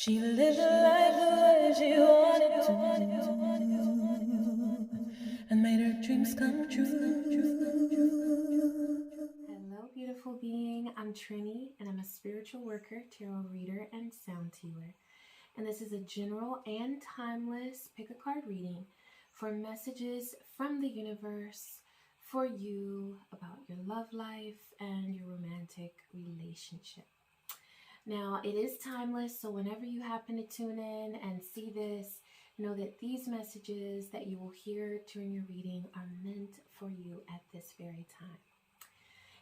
She lived life the way she wanted to and made her dreams come true. Hello, beautiful being. I'm Trini, and I'm a spiritual worker, tarot reader, and sound healer. And this is a general and timeless pick a card reading for messages from the universe for you about your love life and your romantic relationship. Now, it is timeless, so whenever you happen to tune in and see this, know that these messages that you will hear during your reading are meant for you at this very time.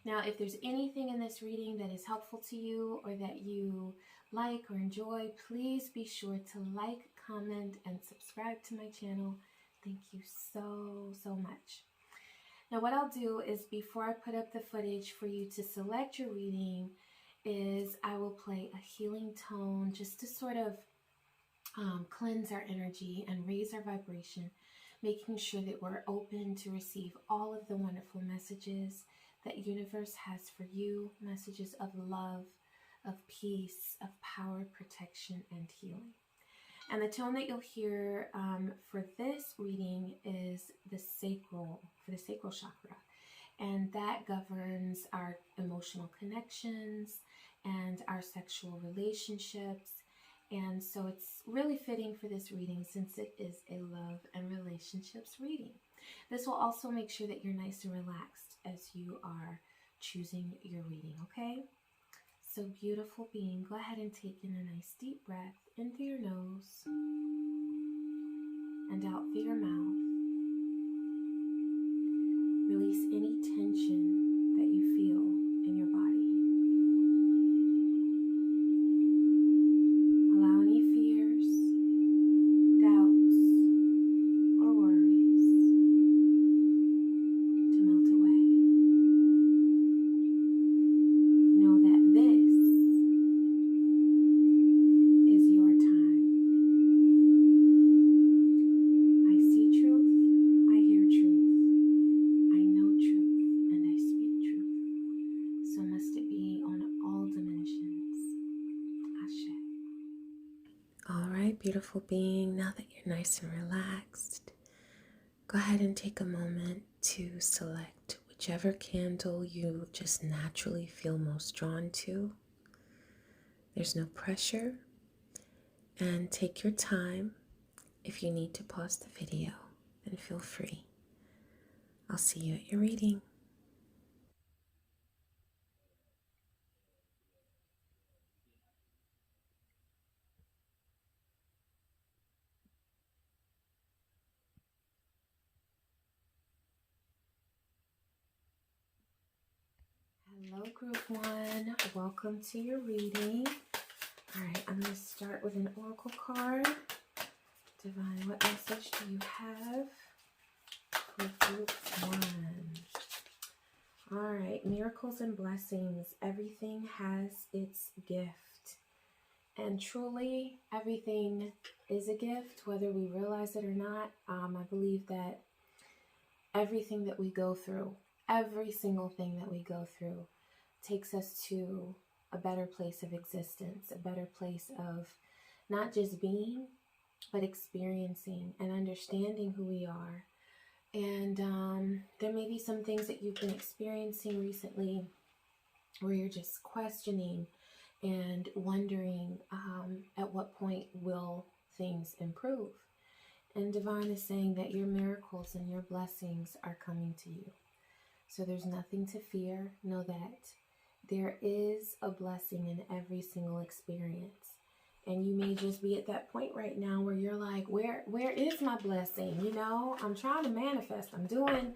Now, if there's anything in this reading that is helpful to you or that you like or enjoy, please be sure to like, comment, and subscribe to my channel. Thank you so much. Now, what I'll do is before I put up the footage for you to select your reading is I will play a healing tone just to sort of cleanse our energy and raise our vibration, making sure that we're open to receive all of the wonderful messages that universe has for you, messages of love, of peace, of power, protection, and healing. And the tone that you'll hear for this reading is the sacral chakra. And that governs our emotional connections and our sexual relationships. And so it's really fitting for this reading since it is a love and relationships reading. This will also make sure that you're nice and relaxed as you are choosing your reading, okay? So beautiful being, go ahead and take in a nice deep breath in through your nose and out through your mouth. Release any tension that you feel in your body. Allow any fears, doubts, or worries to melt away. Know that this is your time. I see truth, I hear truth, I know truth, and I speak truth. So must it be on all dimensions. Ashe. All right, beautiful being, now that you're nice and relaxed, go ahead and take a moment to select whichever candle you just naturally feel most drawn to. There's no pressure, and take your time. If you need to pause the video, then feel free. I'll see you at your reading. Hello, group one. Welcome to your reading. All right, I'm going to start with an oracle card. Divine, what message do you have for group one? All right, miracles and blessings. Everything has its gift. And truly, everything is a gift, whether we realize it or not. I believe that everything that we go through, every single thing that we go through, takes us to a better place of existence, a better place of not just being, but experiencing and understanding who we are. And there may be some things that you've been experiencing recently where you're just questioning and wondering at what point will things improve. And Divine is saying that your miracles and your blessings are coming to you. So there's nothing to fear. Know that there is a blessing in every single experience. And you may just be at that point right now where you're like, where is my blessing? You know, I'm trying to manifest. I'm doing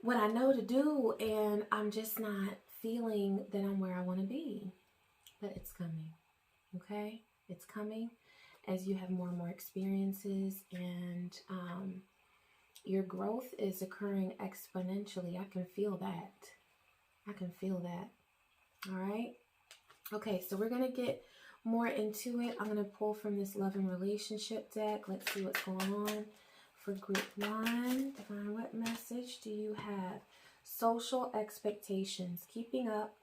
what I know to do, and I'm just not feeling that I'm where I want to be. But it's coming, okay? It's coming as you have more and more experiences, and your growth is occurring exponentially. I can feel that. I can feel that. All right? Okay, so we're going to get more into it. I'm going to pull from this love and relationship deck. Let's see what's going on for group one. Divine, what message do you have? Social expectations. Keeping up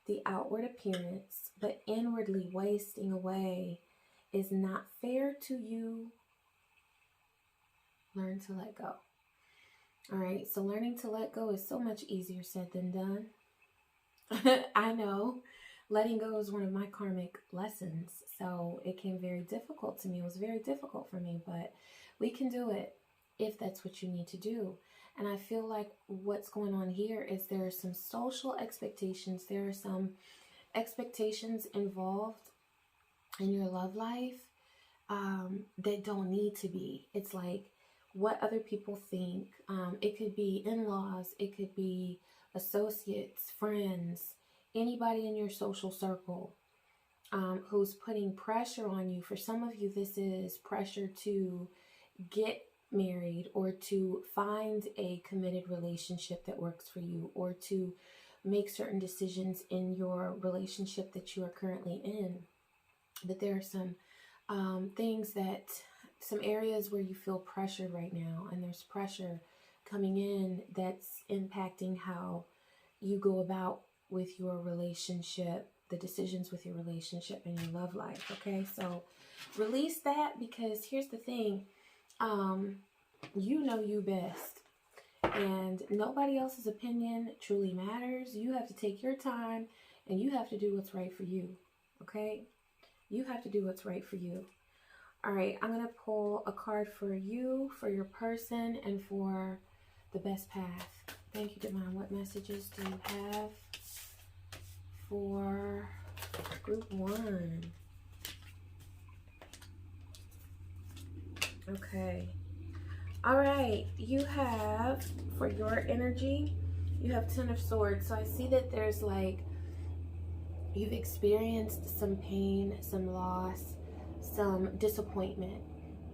the outward appearance, but inwardly wasting away is not fair to you, learn to let go. All right, so learning to let go is so much easier said than done. I know. Letting go is one of my karmic lessons, so it came very difficult to me. It was very difficult for me, but we can do it if that's what you need to do. And I feel like what's going on here is there are some social expectations. There are some expectations involved in your love life that don't need to be. It's like what other people think. It could be in-laws. It could be associates, friends, anybody in your social circle who's putting pressure on you. For some of you, this is pressure to get married or to find a committed relationship that works for you, or to make certain decisions in your relationship that you are currently in. But there are some things some areas where you feel pressured right now, and there's pressure coming in that's impacting how you go about with your relationship, the decisions with your relationship and your love life. Okay, so release that, because here's the thing, you know you best, and nobody else's opinion truly matters. You have to take your time, and you have to do what's right for you. Okay, you have to do what's right for you. All right, I'm gonna pull a card for you, for your person, and for the best path. Thank you, Divine. What messages do you have for group 1? Okay. All right. You have, for your energy, you have 10 of Swords. So I see that there's like, you've experienced some pain, some loss, some disappointment.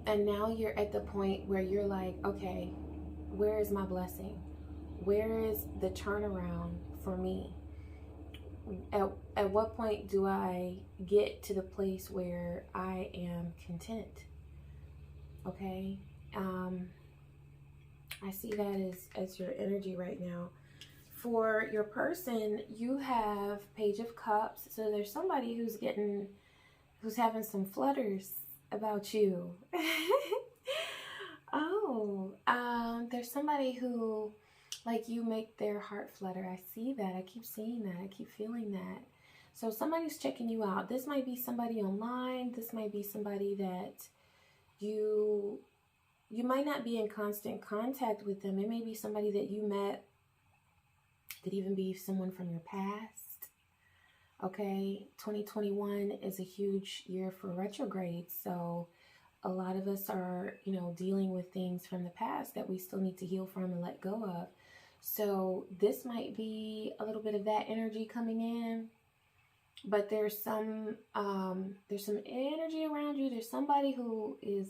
And now you're at the point where you're like, okay, where is my blessing? Where is the turnaround for me? At what point do I get to the place where I am content? Okay. I see that as your energy right now. For your person, you have Page of Cups. So there's somebody who's having some flutters about you. There's somebody who, like, you make their heart flutter. I see that. I keep seeing that. I keep feeling that. So somebody's checking you out. This might be somebody online. This might be somebody that you might not be in constant contact with them. It may be somebody that you met. It could even be someone from your past. Okay, 2021 is a huge year for retrogrades. So a lot of us are, dealing with things from the past that we still need to heal from and let go of. So this might be a little bit of that energy coming in, but there's some energy around you. There's somebody who is,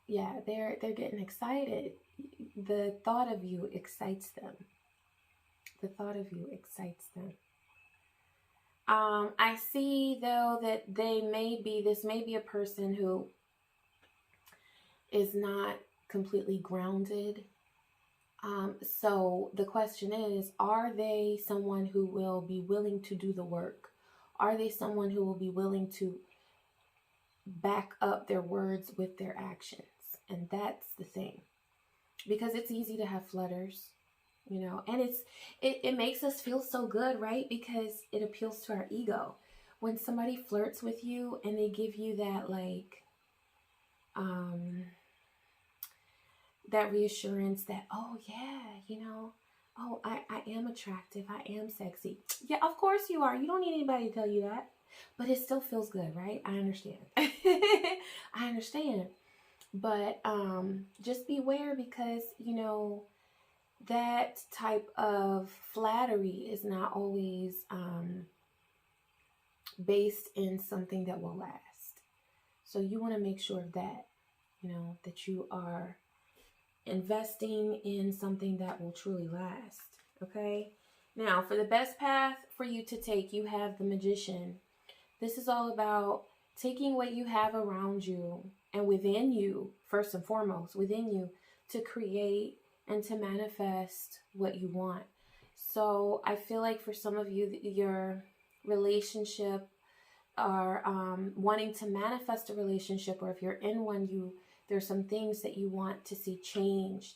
they're getting excited. The thought of you excites them. The thought of you excites them. I see though that this may be a person who is not completely grounded. So the question is, are they someone who will be willing to do the work? Are they someone who will be willing to back up their words with their actions? And that's the thing, because it's easy to have flutters. And it makes us feel so good, right? Because it appeals to our ego. When somebody flirts with you and they give you that, like, that reassurance that, oh yeah, oh, I am attractive. I am sexy. Yeah, of course you are. You don't need anybody to tell you that, but it still feels good, right? I understand. I understand. But, just beware, because, that type of flattery is not always based in something that will last. So you want to make sure of that, that you are investing in something that will truly last. Okay. Now, for the best path for you to take, you have the Magician. This is all about taking what you have around you and within you, first and foremost, within you, to create and to manifest what you want. So I feel like for some of you, your relationship are wanting to manifest a relationship, or if you're in one, there's some things that you want to see changed.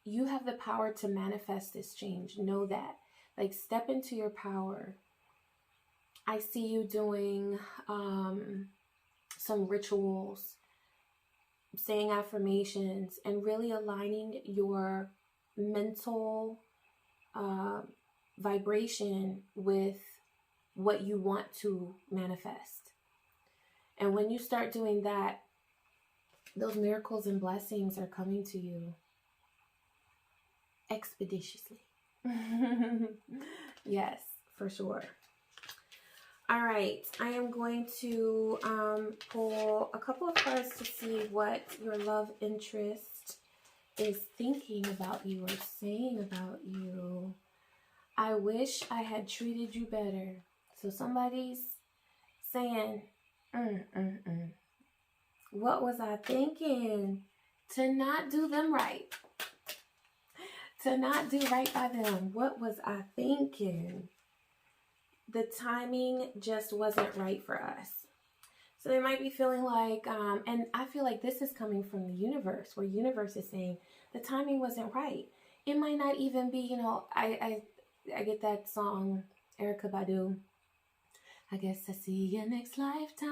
You have the power to manifest this change. Know that. Like, step into your power. I see you doing some rituals, saying affirmations, and really aligning your mental vibration with what you want to manifest. And when you start doing that, those miracles and blessings are coming to you expeditiously. Yes, for sure. All right, I am going to pull a couple of cards to see what your love interest is thinking about you or saying about you. I wish I had treated you better. So somebody's saying, what was I thinking? To not do them right. To not do right by them. What was I thinking? The timing just wasn't right for us. So they might be feeling like, and I feel like this is coming from the universe, where universe is saying the timing wasn't right. It might not even be, you know, I get that song, Erykah Badu, I guess I see you next lifetime.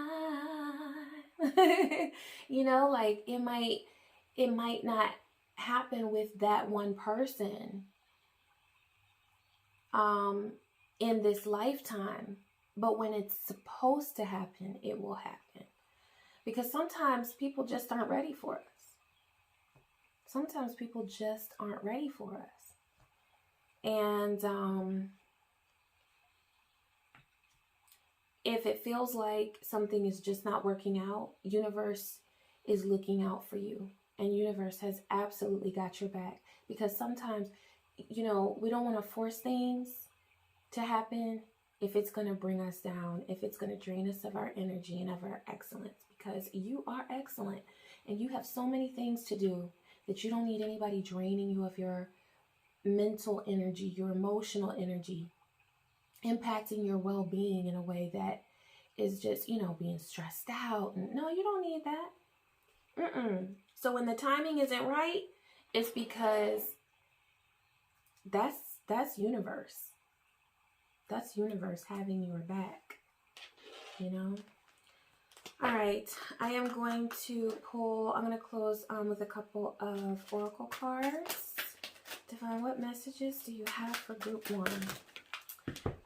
You know, like it might not happen with that one person in this lifetime, but when it's supposed to happen, it will happen. Because sometimes people just aren't ready for us. Sometimes people just aren't ready for us. And if it feels like something is just not working out, universe is looking out for you. And universe has absolutely got your back. Because sometimes, you know, we don't want to force things to happen if it's going to bring us down, if it's going to drain us of our energy and of our excellence. Because you are excellent. And you have so many things to do that you don't need anybody draining you of your mental energy, your emotional energy, impacting your well-being in a way that is just, you know, being stressed out. No, you don't need that. So when the timing isn't right, it's because that's universe. That's universe having your back, you know? All right, I am going to pull, I'm going to close with a couple of oracle cards. Divine, what messages do you have for group 1?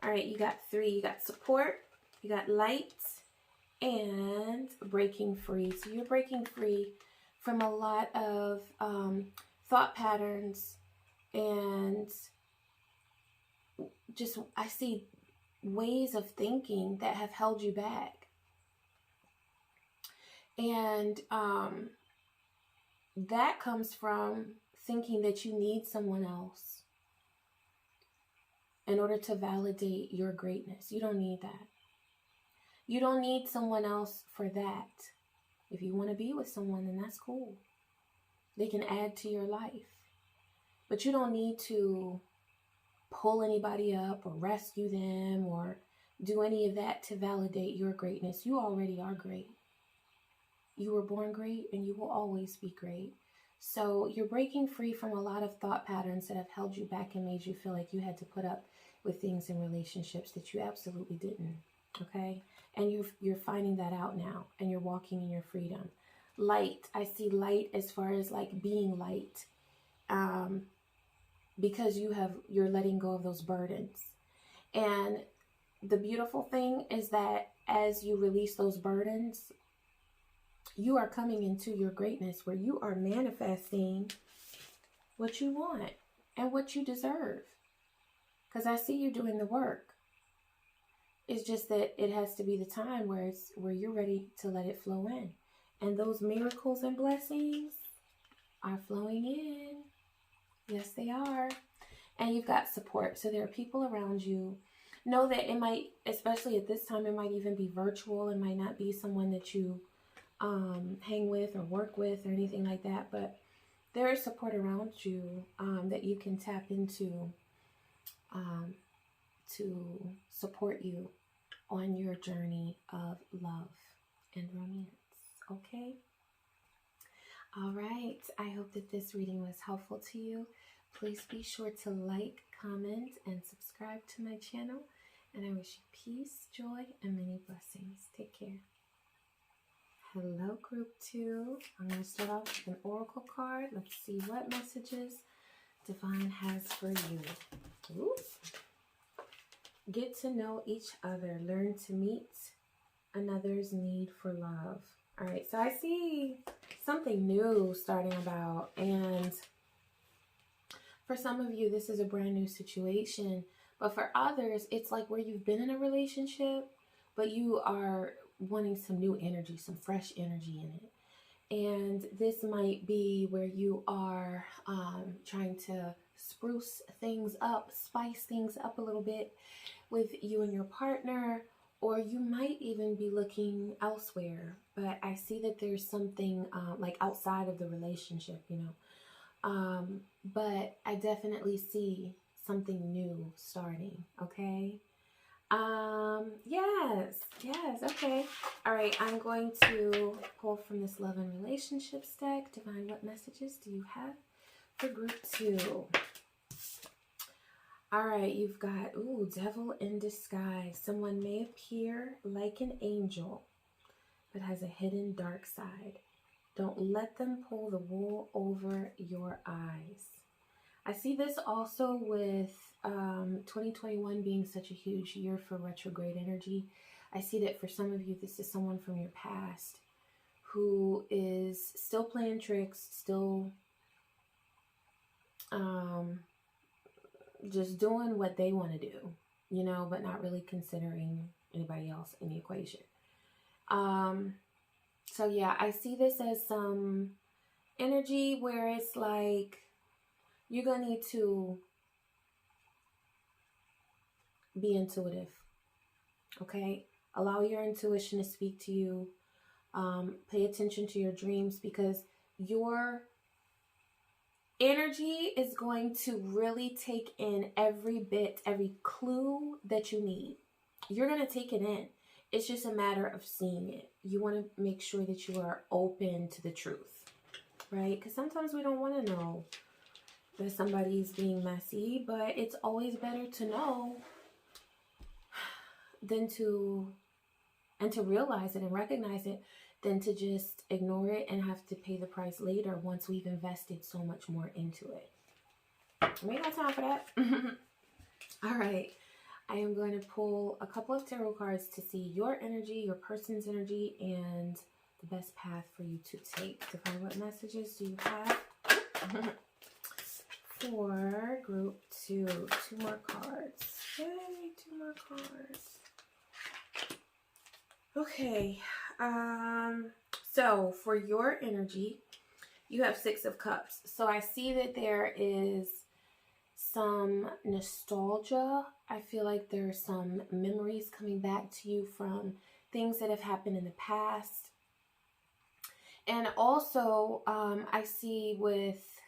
All right, you got 3. You got support, you got light, and breaking free. So you're breaking free from a lot of thought patterns, and just, I see ways of thinking that have held you back. And that comes from thinking that you need someone else in order to validate your greatness. You don't need that. You don't need someone else for that. If you want to be with someone, then that's cool. They can add to your life. But you don't need to pull anybody up or rescue them or do any of that to validate your greatness. You already are great. You were born great and you will always be great. So you're breaking free from a lot of thought patterns that have held you back and made you feel like you had to put up with things in relationships that you absolutely didn't. Okay? And you're finding that out now, and you're walking in your freedom. Light. I see light as far as like being light. Because you're letting go of those burdens. And the beautiful thing is that as you release those burdens, you are coming into your greatness, where you are manifesting what you want and what you deserve. Because I see you doing the work. It's just that it has to be the time where you're ready to let it flow in. And those miracles and blessings are flowing in. Yes, they are. And you've got support. So there are people around you. Know that it might, especially at this time, it might even be virtual. It might not be someone that you hang with or work with or anything like that. But there is support around you that you can tap into to support you on your journey of love and romance. Okay? All right. I hope that this reading was helpful to you. Please be sure to like, comment, and subscribe to my channel. And I wish you peace, joy, and many blessings. Take care. Hello, Group 2. I'm going to start off with an oracle card. Let's see what messages Divine has for you. Ooh. Get to know each other. Learn to meet another's need for love. All right, so I see something new starting about. And for some of you, this is a brand new situation. But for others, it's like where you've been in a relationship, but you are wanting some new energy, some fresh energy in it. And this might be where you are trying to spruce things up, spice things up a little bit with you and your partner, or you might even be looking elsewhere. But I see that there's something like outside of the relationship, you know. But I definitely see something new starting, okay? Yes, okay. All right, I'm going to pull from this love and relationships deck. Divine, what messages do you have for Group 2? All right, you've got, ooh, Devil in disguise. Someone may appear like an angel, but has a hidden dark side. Don't let them pull the wool over your eyes. I see this also with 2021 being such a huge year for retrograde energy. I see that for some of you, this is someone from your past who is still playing tricks, still just doing what they want to do, you know, but not really considering anybody else in the equation. So yeah, I see this as some energy where it's like you're going to need to be intuitive, okay? Allow your intuition to speak to you. Pay attention to your dreams, because your energy is going to really take in every bit, every clue that you need. You're going to take it in. It's just a matter of seeing it. You want to make sure that you are open to the truth, right? Because sometimes we don't want to know that somebody's being messy, but it's always better to know than to realize it and recognize it than to just ignore it and have to pay the price later once we've invested so much more into it. We ain't got time for that. All right. I am going to pull a couple of tarot cards to see your energy, your person's energy, and the best path for you to take. To find what messages do you have for Group 2. 2 more cards. Yay, 2 more cards. Okay. So for your energy, you have 6 of Cups. So I see that there is some nostalgia. I feel like there's some memories coming back to you from things that have happened in the past. And also, I see with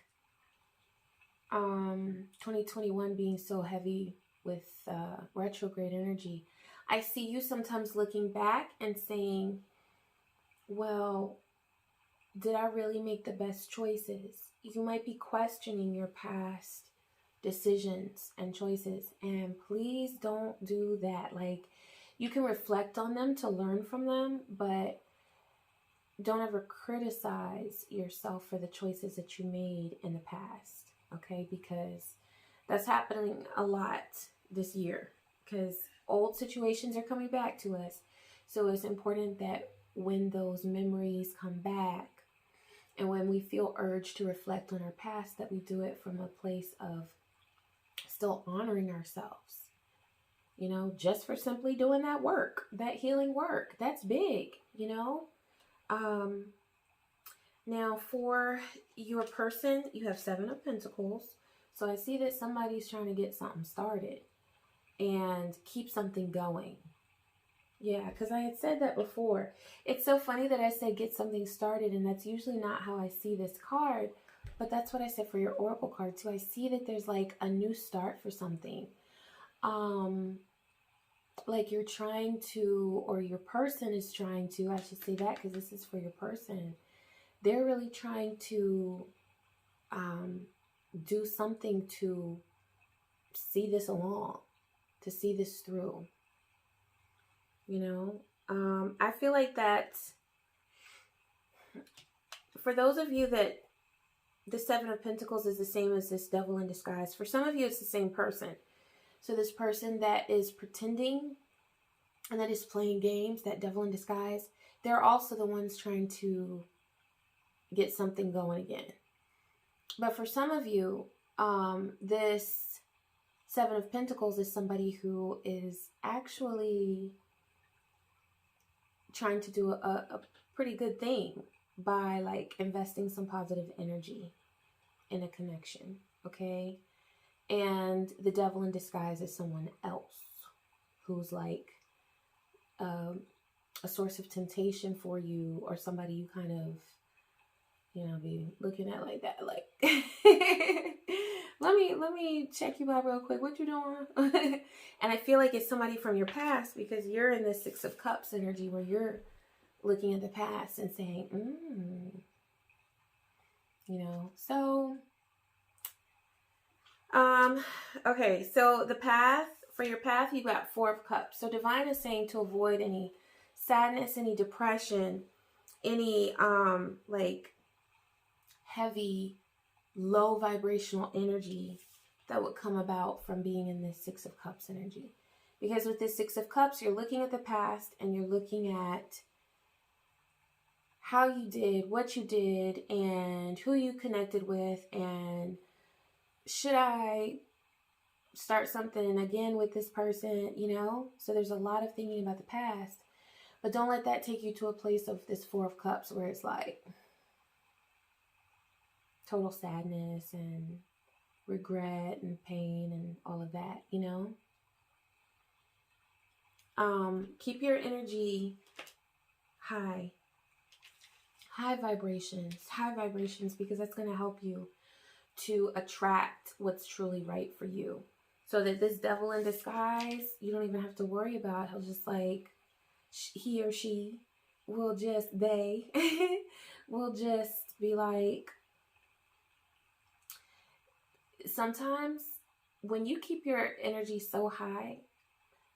2021 being so heavy with retrograde energy, I see you sometimes looking back and saying, well, did I really make the best choices? You might be questioning your past decisions and choices, and please don't do that. Like, you can reflect on them to learn from them, but don't ever criticize yourself for the choices that you made in the past, okay? Because that's happening a lot this year, because old situations are coming back to us. So it's important that when those memories come back and when we feel urged to reflect on our past, that we do it from a place of still honoring ourselves, you know, just for simply doing that work, that healing work. That's big, you know. Now for your person, you have 7 of Pentacles. So I see that somebody's trying to get something started and keep something going. Yeah, because I had said that before. It's so funny that I said get something started, and that's usually not how I see this card. But that's what I said for your Oracle card too. I see that there's like a new start for something. like you're trying to, or your person is trying to, I should say that because this is for your person. They're really trying to do something to see this along, to see this through. You know, I feel like that for those of you that the Seven of Pentacles is the same as this Devil in disguise. For some of you, it's the same person. So this person that is pretending and that is playing games, that Devil in disguise, they're also the ones trying to get something going again. But for some of you, this Seven of Pentacles is somebody who is actually trying to do a pretty good thing by like investing some positive energy in a connection, okay? And the Devil in disguise is someone else who's like a source of temptation for you, or somebody you kind of, you know, be looking at like that, like let me check you out real quick. What you doing? And I feel like it's somebody from your past, because you're in this Six of Cups energy where you're looking at the past and saying, you know, so okay, so the path, for your path, you got Four of Cups. So Divine is saying to avoid any sadness, any depression, any like heavy, low vibrational energy that would come about from being in this Six of Cups energy. Because with this Six of Cups, you're looking at the past and you're looking at how you did, what you did, and who you connected with, and should I start something again with this person, you know? So there's a lot of thinking about the past, but don't let that take you to a place of this Four of Cups where it's like total sadness and regret and pain and all of that, you know? Keep your energy high vibrations, because that's going to help you to attract what's truly right for you. So that this Devil in disguise, you don't even have to worry about. He'll just like, he or she will just, they will just be like, sometimes when you keep your energy so high,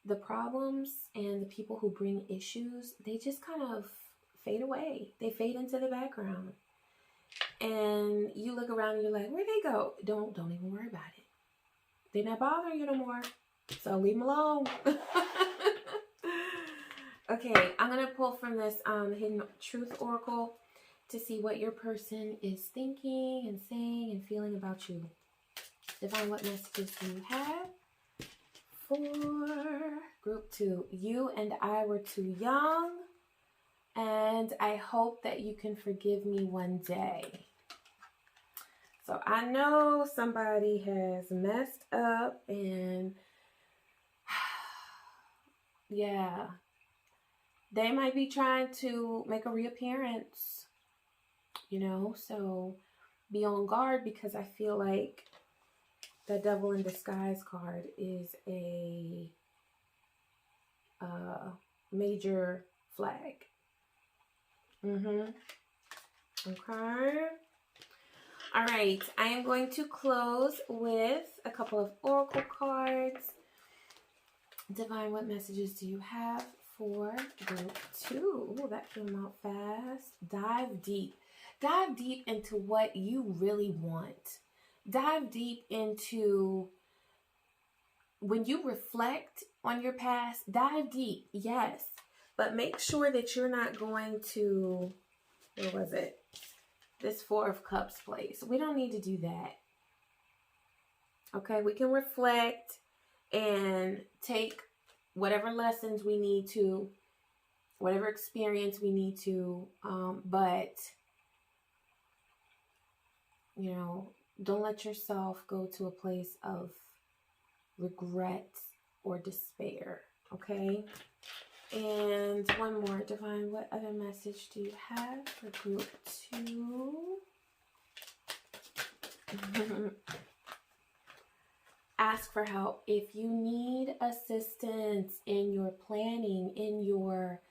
the problems and the people who bring issues, they just kind of fade away. They fade into the background. And you look around and you're like, where'd they go? Don't even worry about it. They're not bothering you no more. So leave them alone. Okay, I'm going to pull from this Hidden Truth Oracle to see what your person is thinking and saying and feeling about you. Divine, what messages do you have for group 2? You and I were too young, and I hope that you can forgive me one day. So I know somebody has messed up, and yeah, they might be trying to make a reappearance, you know, so be on guard, because I feel like the Devil in disguise card is a major flag. Okay. All right. I am going to close with a couple of oracle cards. Divine, what messages do you have for group 2? Ooh, that came out fast. Dive deep. Dive deep into what you really want. Dive deep into, when you reflect on your past, dive deep, yes. But make sure that you're not going to, where was it? This Four of Cups place. We don't need to do that. Okay, we can reflect and take whatever lessons we need to, whatever experience we need to, but, you know, don't let yourself go to a place of regret or despair, okay? And one more, Divine, what other message do you have for group 2? ask for help. If you need assistance in your planning, in your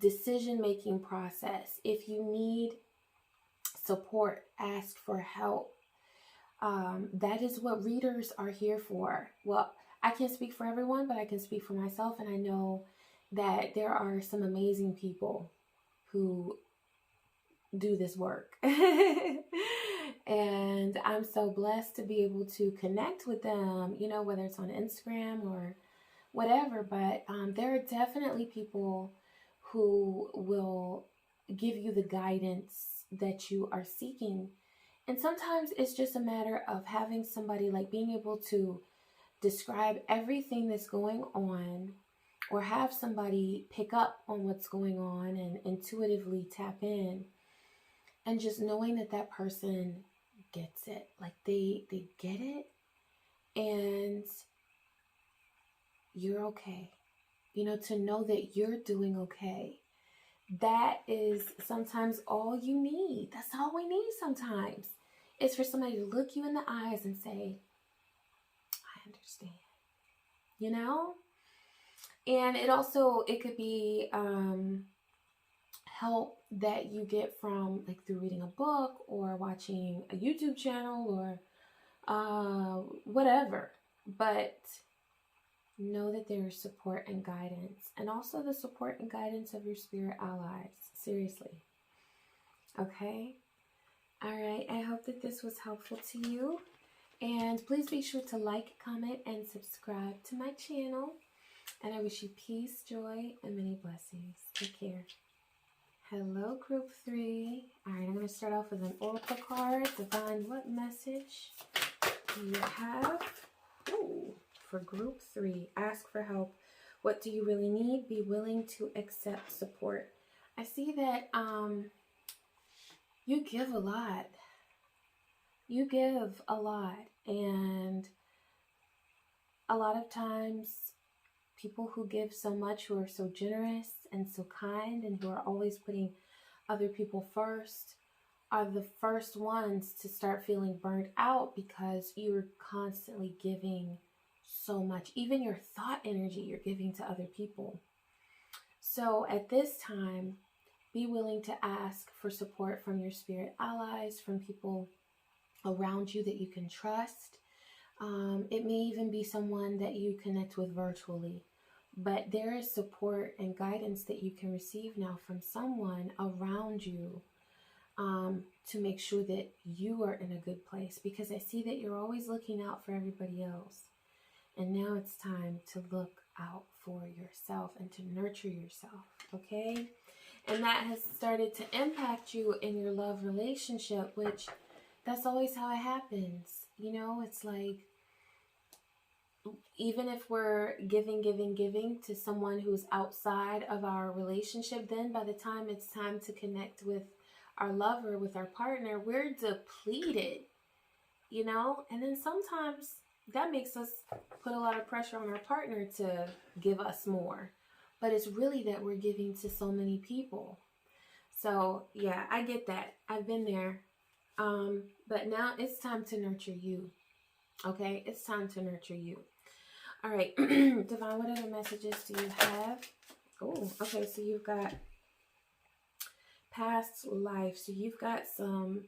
decision-making process, if you need support, ask for help. That is what readers are here for. Well, I can't speak for everyone, but I can speak for myself, and I know that there are some amazing people who do this work. And I'm so blessed to be able to connect with them, you know, whether it's on Instagram or whatever. But there are definitely people who will give you the guidance that you are seeking. And sometimes it's just a matter of having somebody, like being able to describe everything that's going on, or have somebody pick up on what's going on and intuitively tap in, and just knowing that that person gets it. Like they get it, and you're okay. You know, to know that you're doing okay. That is sometimes all you need. That's all we need sometimes. It's for somebody to look you in the eyes and say, I understand. You know? And it could be help that you get from, like, through reading a book or watching a YouTube channel or whatever. But know that there is support and guidance, and also the support and guidance of your spirit allies. Seriously. Okay? All right. I hope that this was helpful to you. And please be sure to like, comment, and subscribe to my channel. And I wish you peace, joy, and many blessings. Take care. Hello, Group 3. All right, I'm going to start off with an oracle card. Divine, what message do you have? Ooh, for Group 3, ask for help. What do you really need? Be willing to accept support. I see that you give a lot. You give a lot. And a lot of times, people who give so much, who are so generous and so kind, and who are always putting other people first, are the first ones to start feeling burnt out, because you're constantly giving so much. Even your thought energy you're giving to other people. So at this time, be willing to ask for support from your spirit allies, from people around you that you can trust. It may even be someone that you connect with virtually. But there is support and guidance that you can receive now from someone around you, to make sure that you are in a good place. Because I see that you're always looking out for everybody else. And now it's time to look out for yourself and to nurture yourself, okay? And that has started to impact you in your love relationship, which that's always how it happens. You know, it's like, even if we're giving to someone who's outside of our relationship, then by the time it's time to connect with our lover, with our partner, we're depleted, you know? And then sometimes that makes us put a lot of pressure on our partner to give us more. But it's really that we're giving to so many people. So yeah, I get that. I've been there. But now it's time to nurture you. Okay? It's time to nurture you. All right, Divine, what other messages do you have? Oh, okay, so you've got past life. So you've got some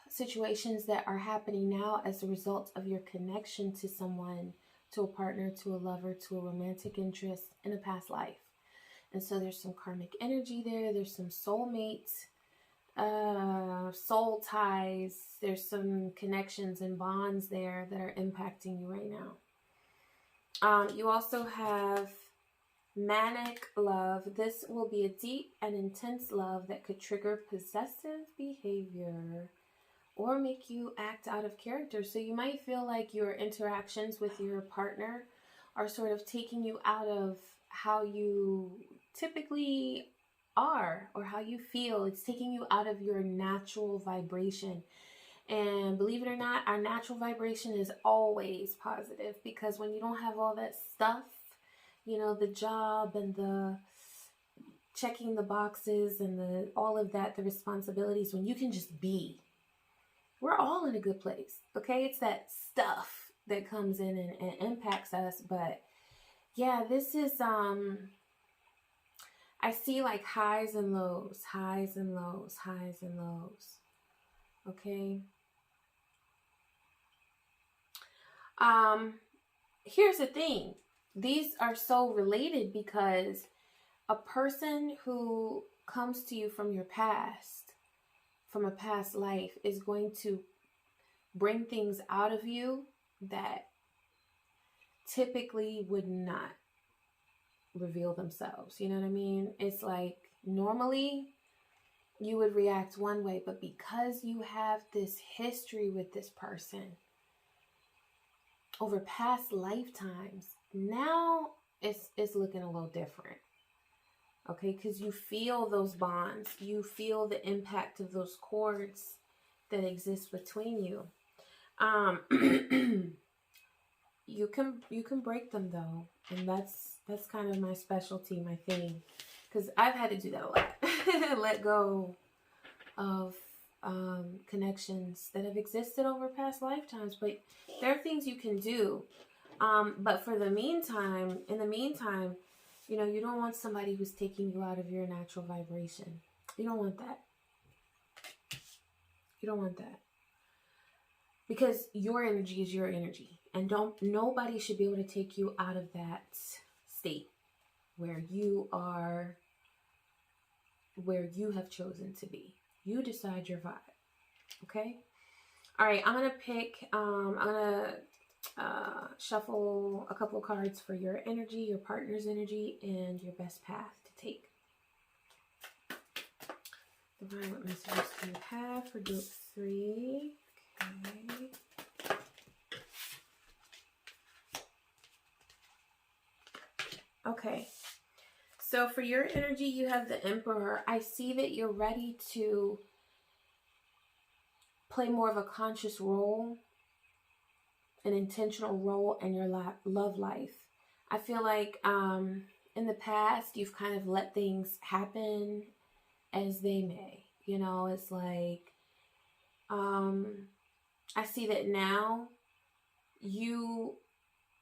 situations that are happening now as a result of your connection to someone, to a partner, to a lover, to a romantic interest in a past life. And so there's some karmic energy there. There's some soulmates, soul ties. There's some connections and bonds there that are impacting you right now. You also have manic love. This will be a deep and intense love that could trigger possessive behavior or make you act out of character. So you might feel like your interactions with your partner are sort of taking you out of how you typically are or how you feel. It's taking you out of your natural vibration. And believe it or not, our natural vibration is always positive, because when you don't have all that stuff, you know, the job and the checking the boxes and all of that, the responsibilities, when you can just be, we're all in a good place. Okay, it's that stuff that comes in and impacts us. But yeah, this is I see like highs and lows, highs and lows, highs and lows. Okay. Here's the thing. These are so related because a person who comes to you from your past, from a past life, is going to bring things out of you that typically would not reveal themselves. You know what I mean? It's like normally you would react one way, but because you have this history with this person over past lifetimes, now it's looking a little different. Okay, because you feel those bonds, you feel the impact of those cords that exist between you. You can break them though, and that's kind of my specialty, my thing, because I've had to do that a lot. Let go of connections that have existed over past lifetimes, but there are things you can do. But in the meantime, you know, you don't want somebody who's taking you out of your natural vibration. You don't want that. You don't want that. Because your energy is your energy. And nobody should be able to take you out of that state where you are, where you have chosen to be. You decide your vibe. Okay? All right, I'm going to shuffle a couple of cards for your energy, your partner's energy, and your best path to take. Divine, what messages do you have for group 3? Okay. Okay. So for your energy, you have the Emperor. I see that you're ready to play more of a conscious role, an intentional role in your love life. I feel like in the past, you've kind of let things happen as they may. You know, it's like, I see that now you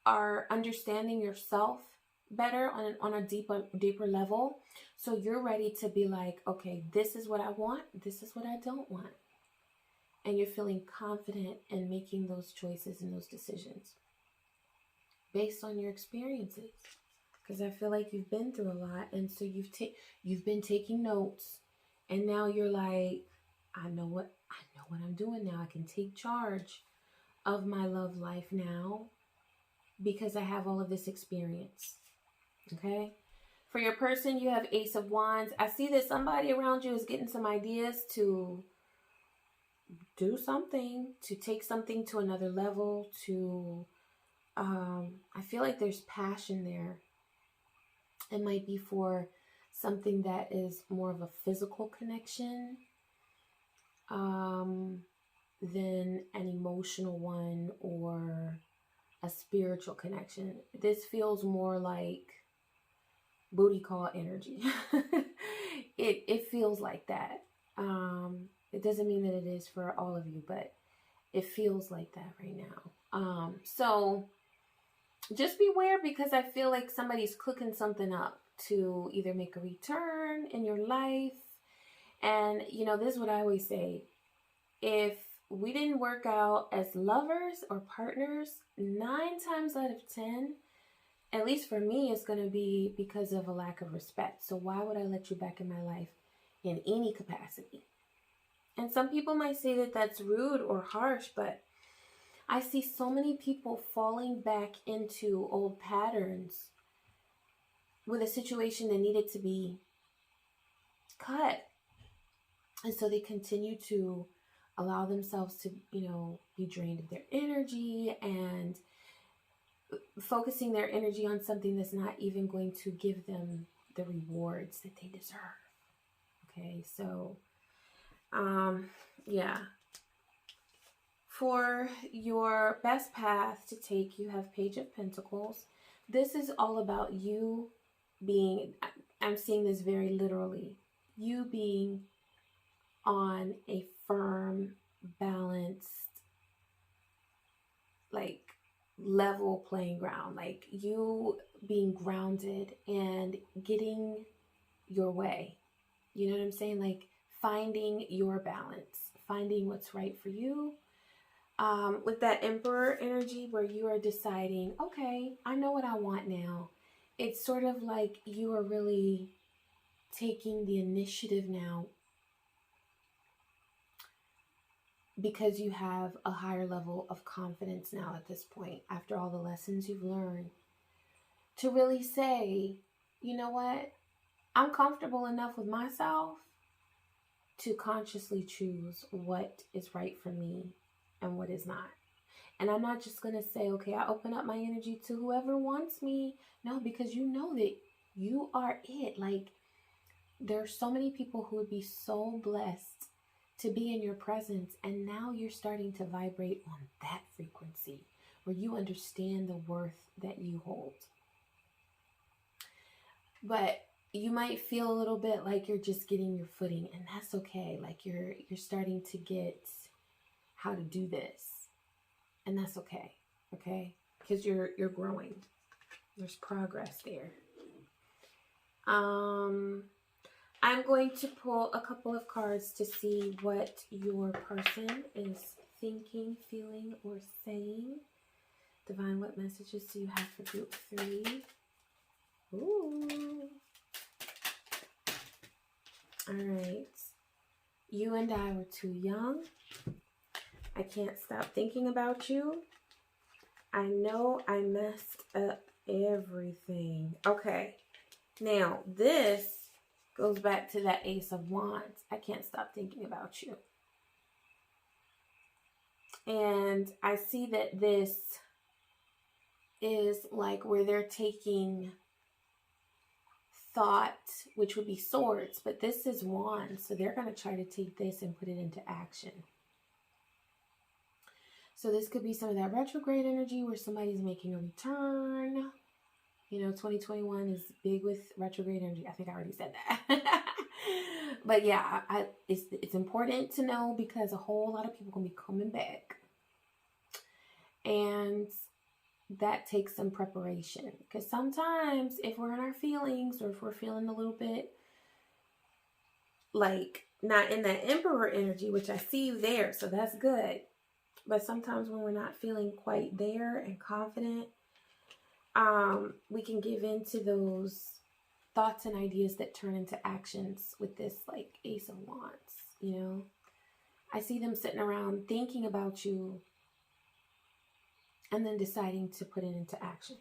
are understanding yourself better on a deeper level. So you're ready to be like, okay, this is what I want. This is what I don't want. And you're feeling confident in making those choices and those decisions based on your experiences. Because I feel like you've been through a lot. And so you've been taking notes. And now you're like, I know what I'm doing now. I can take charge of my love life now because I have all of this experience. Okay? For your person, you have Ace of Wands. I see that somebody around you is getting some ideas to do something, to take something to another level, to I feel like there's passion there. It might be for something that is more of a physical connection than an emotional one or a spiritual connection. This feels more like booty call energy. It feels like that. It doesn't mean that it is for all of you, but it feels like that right now. So just beware, because I feel like somebody's cooking something up to either make a return in your life. And, you know, this is what I always say. If we didn't work out as lovers or partners, 9 times out of 10, at least for me, it's going to be because of a lack of respect. So why would I let you back in my life in any capacity? And some people might say that that's rude or harsh, but I see so many people falling back into old patterns with a situation that needed to be cut. And so they continue to allow themselves to, you know, be drained of their energy and focusing their energy on something that's not even going to give them the rewards that they deserve. Okay, so, yeah. For your best path to take, you have Page of Pentacles. This is all about you being, I'm seeing this very literally, you being on a firm balanced, like level playing ground, like you being grounded and getting your way. You know what I'm saying? Like finding your balance, finding what's right for you. With that Emperor energy where you are deciding, okay, I know what I want now. It's sort of like you are really taking the initiative now because you have a higher level of confidence now at this point, after all the lessons you've learned, to really say, you know what? I'm comfortable enough with myself to consciously choose what is right for me and what is not. And I'm not just going to say, okay, I open up my energy to whoever wants me. No, because you know that you are it. Like, there are so many people who would be so blessed to be in your presence. And now you're starting to vibrate on that frequency where you understand the worth that you hold. But you might feel a little bit like you're just getting your footing, and that's okay. Like you're starting to get how to do this, and that's okay. Okay, because you're growing. There's progress there. I'm going to pull a couple of cards to see what your person is thinking, feeling, or saying. Divine, what messages do you have for group 3? Ooh. All right. You and I were too young. I can't stop thinking about you. I know I messed up everything. Okay. Now, this goes back to that Ace of Wands. I can't stop thinking about you. And I see that this is like where they're taking thought, which would be swords, but this is wands, so they're going to try to take this and put it into action. So this could be some of that retrograde energy where somebody's making a return. You know, 2021 is big with retrograde energy. I think I already said that. But yeah, it's important to know because a whole lot of people are going to be coming back. And that takes some preparation, because sometimes if we're in our feelings, or if we're feeling a little bit like not in that Emperor energy, which I see you there, so that's good, but sometimes when we're not feeling quite there and confident, we can give in to those thoughts and ideas that turn into actions with this like Ace of Wands. You know, I see them sitting around thinking about you and then deciding to put it into action.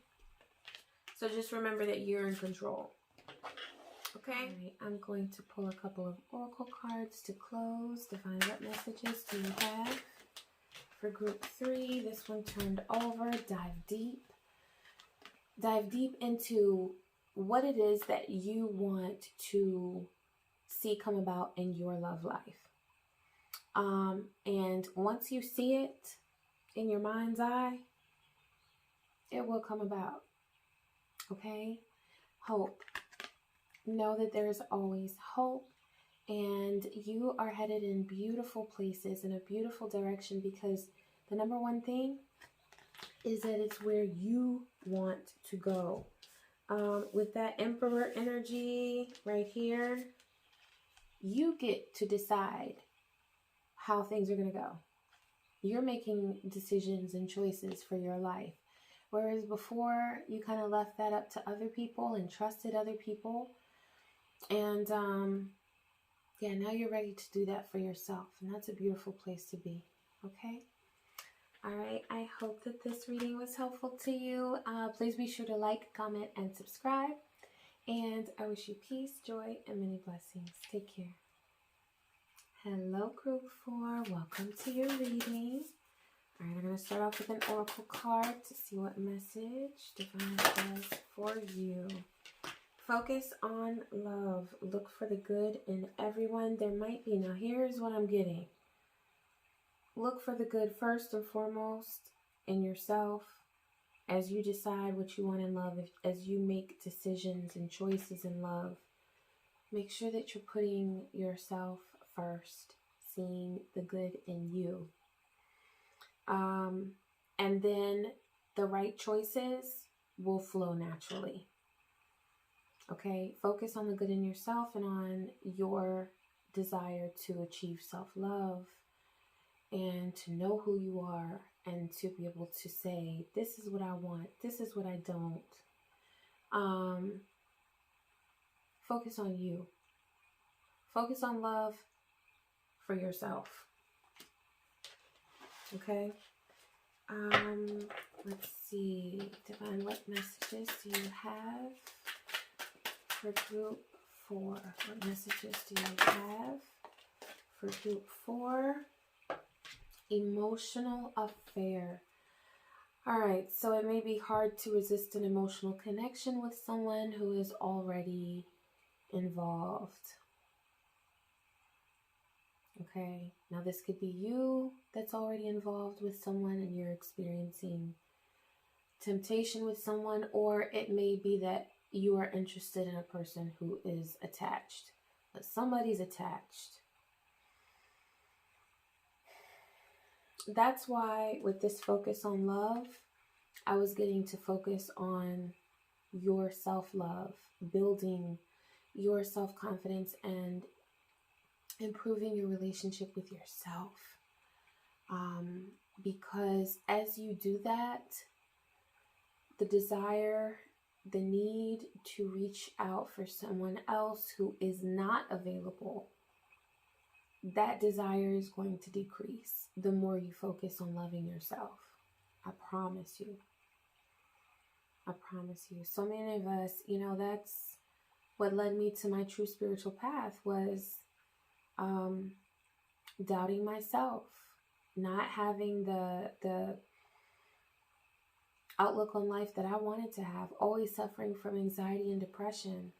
So just remember that you're in control. Okay? All right, I'm going to pull a couple of oracle cards to close. Divine, what messages do you have for group 3? This one turned over. Dive deep. Dive deep into what it is that you want to see come about in your love life. And once you see it in your mind's eye, it will come about. Okay? Hope. Know that there's always hope, and you are headed in beautiful places, in a beautiful direction, because the number one thing is that it's where you want to go. With that Emperor energy right here, you get to decide how things are going to go. You're making decisions and choices for your life. Whereas before, you kind of left that up to other people and trusted other people. And yeah, now you're ready to do that for yourself. And that's a beautiful place to be. Okay? All right. I hope that this reading was helpful to you. Please be sure to like, comment, and subscribe. And I wish you peace, joy, and many blessings. Take care. Hello, group 4. Welcome to your reading. All right, I'm going to start off with an oracle card to see what message Divine has for you. Focus on love. Look for the good in everyone. There might be. Now, here's what I'm getting. Look for the good first and foremost in yourself as you decide what you want in love. As you make decisions and choices in love, make sure that you're putting yourself first. seeing the good in you. And then the right choices will flow naturally. Okay, focus on the good in yourself and on your desire to achieve self-love and to know who you are and to be able to say, this is what I want, this is what I don't. Focus on you. Focus on love for yourself. Okay? Let's see. Divine, what messages do you have for group 4? What messages do you have for group 4? Emotional affair. All right, so it may be hard to resist an emotional connection with someone who is already involved. Okay, now this could be you that's already involved with someone and you're experiencing temptation with someone, or it may be that you are interested in a person who is attached, but somebody's attached. That's why with this focus on love, I was getting to focus on your self-love, building your self-confidence and improving your relationship with yourself. Because as you do that, the desire, the need to reach out for someone else who is not available, that desire is going to decrease the more you focus on loving yourself. I promise you. I promise you. So many of us, that's what led me to my true spiritual path, was doubting myself, not having the outlook on life that I wanted to have, always suffering from anxiety and depression.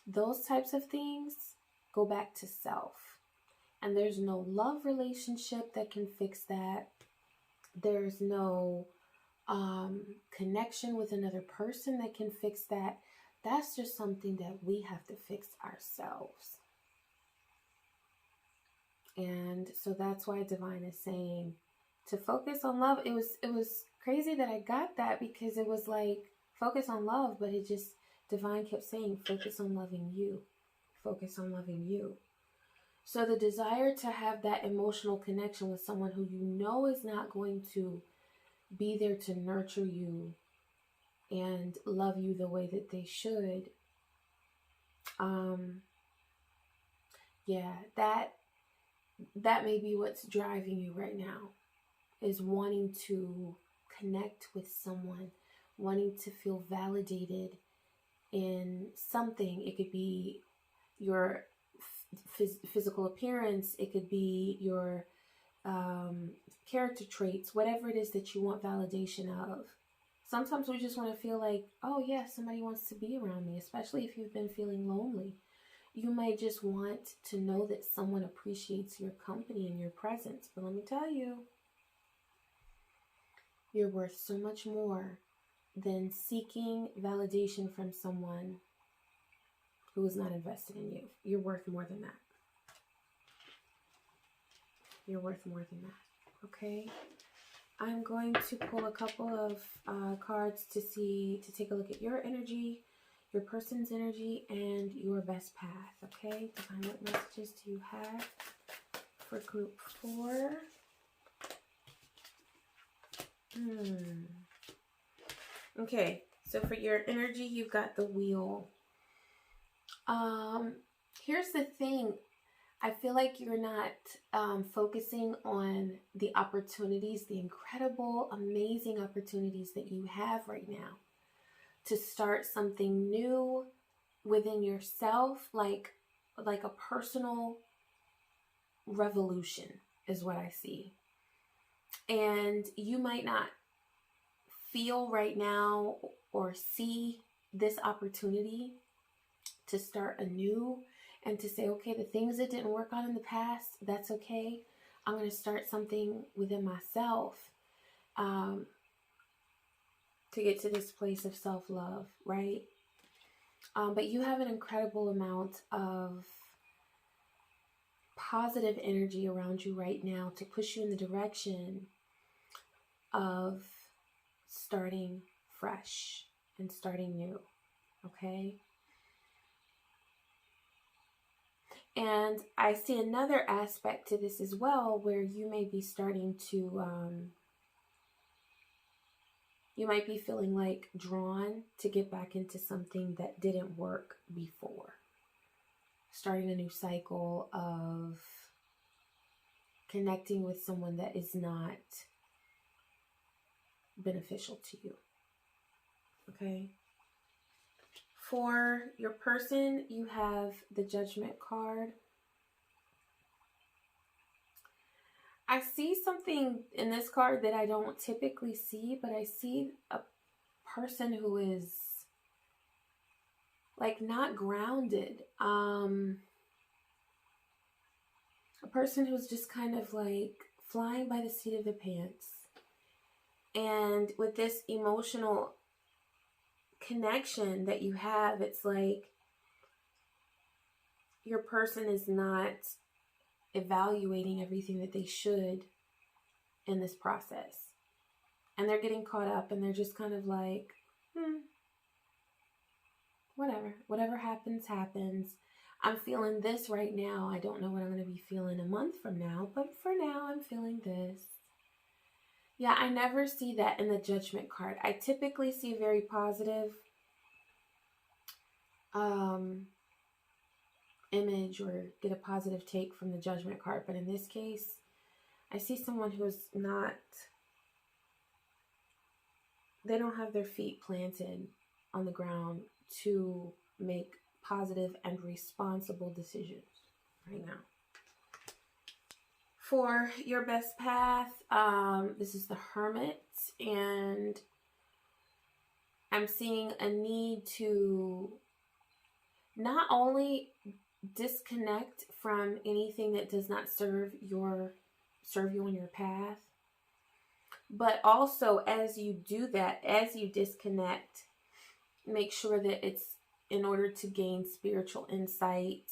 Those types of things go back to self. And there's no love relationship that can fix that. There's no connection with another person that can fix that. That's just something that we have to fix ourselves. And so that's why Divine is saying to focus on love. It was crazy that I got that, because it was like, focus on love, but Divine kept saying, focus on loving you. Focus on loving you. So the desire to have that emotional connection with someone who you know is not going to be there to nurture you and love you the way that they should. That may be what's driving you right now, is wanting to connect with someone, wanting to feel validated in something. It could be your physical appearance, it could be your character traits, whatever it is that you want validation of. Sometimes we just want to feel like, oh yeah, somebody wants to be around me, especially if you've been feeling lonely. You might just want to know that someone appreciates your company and your presence. But let me tell you, you're worth so much more than seeking validation from someone who is not invested in you. You're worth more than that. You're worth more than that. Okay? I'm going to pull a couple of cards to take a look at your energy, your person's energy, and your best path. Okay? Divine, what messages do you have for group 4? Okay, so for your energy, you've got the Wheel. Here's the thing. I feel like you're not focusing on the opportunities, the incredible, amazing opportunities that you have right now to start something new within yourself, like a personal revolution is what I see. And you might not feel right now or see this opportunity to start anew and to say, okay, the things that didn't work out in the past, that's okay. I'm going to start something within myself to get to this place of self-love, right? But you have an incredible amount of positive energy around you right now to push you in the direction of starting fresh and starting new. Okay? And I see another aspect to this as well, where you may be starting to, you might be feeling like drawn to get back into something that didn't work before. Starting a new cycle of connecting with someone that is not beneficial to you. Okay? For your person, you have the Judgment card. I see something in this card that I don't typically see, but I see a person who is like not grounded. A person who's just kind of like flying by the seat of the pants. And with this emotional connection that you have, it's like your person is not evaluating everything that they should in this process, and they're getting caught up, and they're just kind of like, whatever happens, I'm feeling this right now. I don't know what I'm going to be feeling a month from now, but for now I'm feeling this. Yeah, I never see that in the Judgment card. I typically see very positive image or get a positive take from the Judgment card. But in this case, I see someone who's not, they don't have their feet planted on the ground to make positive and responsible decisions right now. For your best path, this is the Hermit, and I'm seeing a need to not only disconnect from anything that does not serve you on your path, but also as you do that, as you disconnect, make sure that it's in order to gain spiritual insight,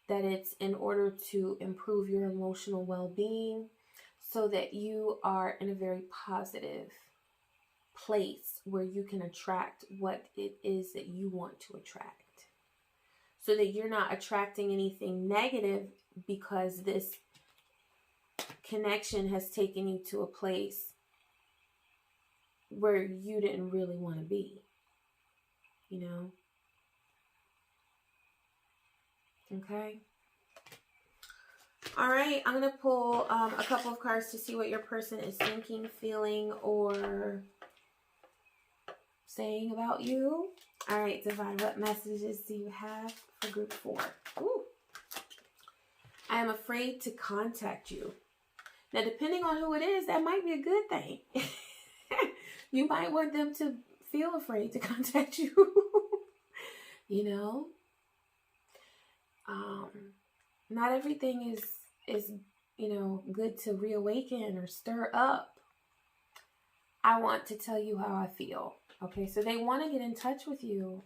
that it's in order to improve your emotional well-being, so that you are in a very positive place where you can attract what it is that you want to attract. So that you're not attracting anything negative because this connection has taken you to a place where you didn't really want to be. You know? Okay. All right. I'm going to pull a couple of cards to see what your person is thinking, feeling, or saying about you. All right, Divine, what messages do you have for group 4? Ooh. I am afraid to contact you. Now, depending on who it is, that might be a good thing. You might want them to feel afraid to contact you. You know? Not everything is, you know, good to reawaken or stir up. I want to tell you how I feel. Okay, so they want to get in touch with you,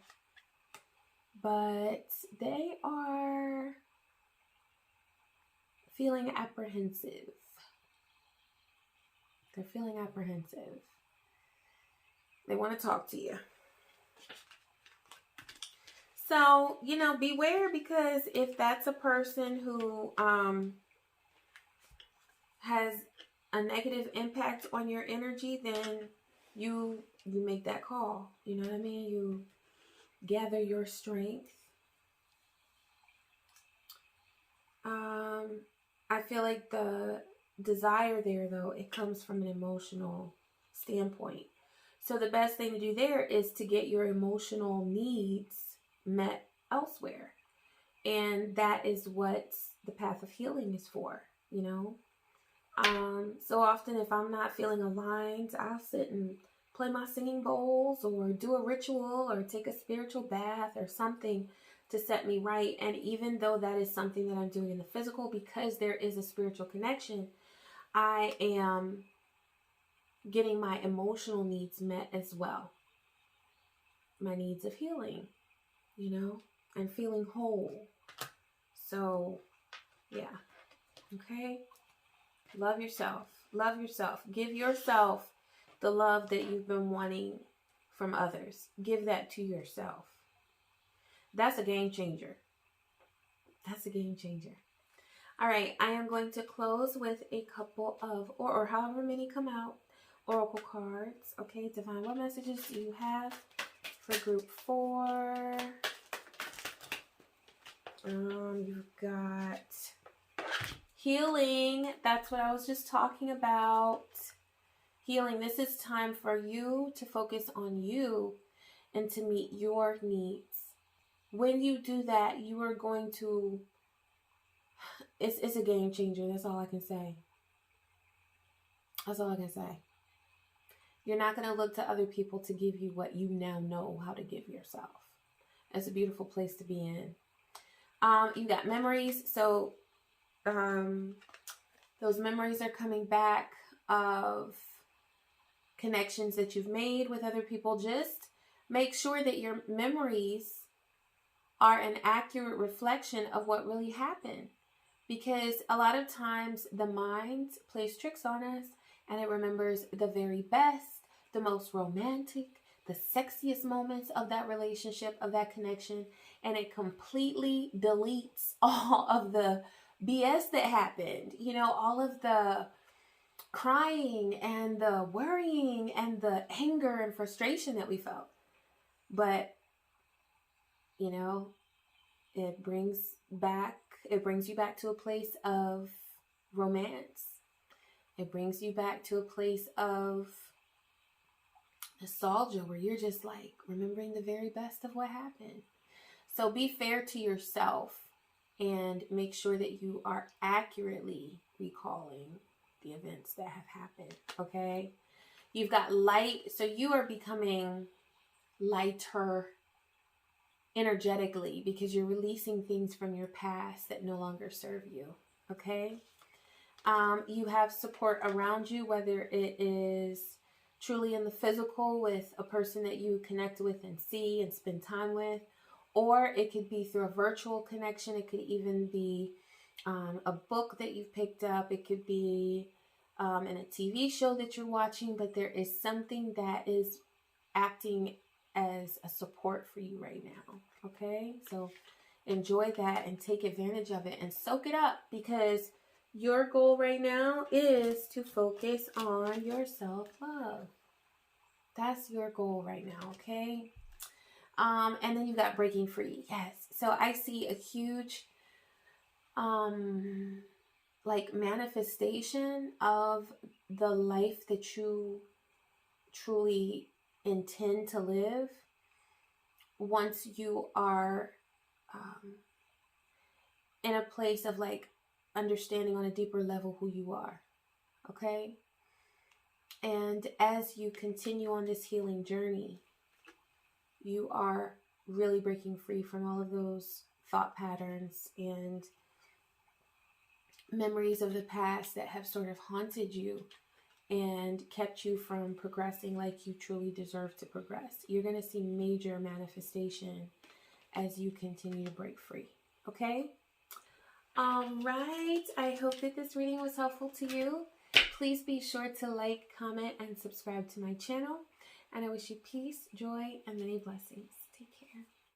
but they are feeling apprehensive. They're feeling apprehensive. They want to talk to you. So, you know, beware, because if that's a person who has a negative impact on your energy, then you make that call. You know what I mean? You gather your strength. I feel like the desire there, though, it comes from an emotional standpoint. So the best thing to do there is to get your emotional needs met elsewhere. And that is what the path of healing is for, you know? So often if I'm not feeling aligned, I'll sit and play my singing bowls or do a ritual or take a spiritual bath or something to set me right. And even though that is something that I'm doing in the physical, because there is a spiritual connection, I am getting my emotional needs met as well. My needs of healing, you know, and feeling whole. So, yeah. Okay? Love yourself. Love yourself. Give yourself the love that you've been wanting from others. Give that to yourself. That's a game changer. That's a game changer. All right, I am going to close with a couple of, or however many come out, oracle cards. Okay, Divine, what messages do you have for group 4? You've got healing. That's what I was just talking about. Healing. This is time for you to focus on you and to meet your needs. When you do that, you are going to, it's a game changer. That's all I can say. That's all I can say. You're not going to look to other people to give you what you now know how to give yourself. It's a beautiful place to be in. You got memories. So those memories are coming back of connections that you've made with other people. Just make sure that your memories are an accurate reflection of what really happened. Because a lot of times the mind plays tricks on us and it remembers the very best, the most romantic, the sexiest moments of that relationship, of that connection, and it completely deletes all of the BS that happened. You know, all of the crying and the worrying and the anger and frustration that we felt. But, you know, it brings you back to a place of romance. It brings you back to a place of nostalgia where you're just like remembering the very best of what happened. So be fair to yourself and make sure that you are accurately recalling the events that have happened. Okay? You've got light, so you are becoming lighter energetically because you're releasing things from your past that no longer serve you. Okay? You have support around you, whether it is truly in the physical with a person that you connect with and see and spend time with, or it could be through a virtual connection. It could even be a book that you've picked up. It could be in a TV show that you're watching, but there is something that is acting as a support for you right now. Okay, so enjoy that and take advantage of it and soak it up, because your goal right now is to focus on your self-love. That's your goal right now, okay? And then you've got breaking free. Yes. So I see a huge like manifestation of the life that you truly intend to live once you are in a place of like understanding on a deeper level who you are. Okay? And as you continue on this healing journey, you are really breaking free from all of those thought patterns and memories of the past that have sort of haunted you and kept you from progressing like you truly deserve to progress. You're going to see major manifestation as you continue to break free. Okay? All right. I hope that this reading was helpful to you. Please be sure to like, comment, and subscribe to my channel. And I wish you peace, joy, and many blessings.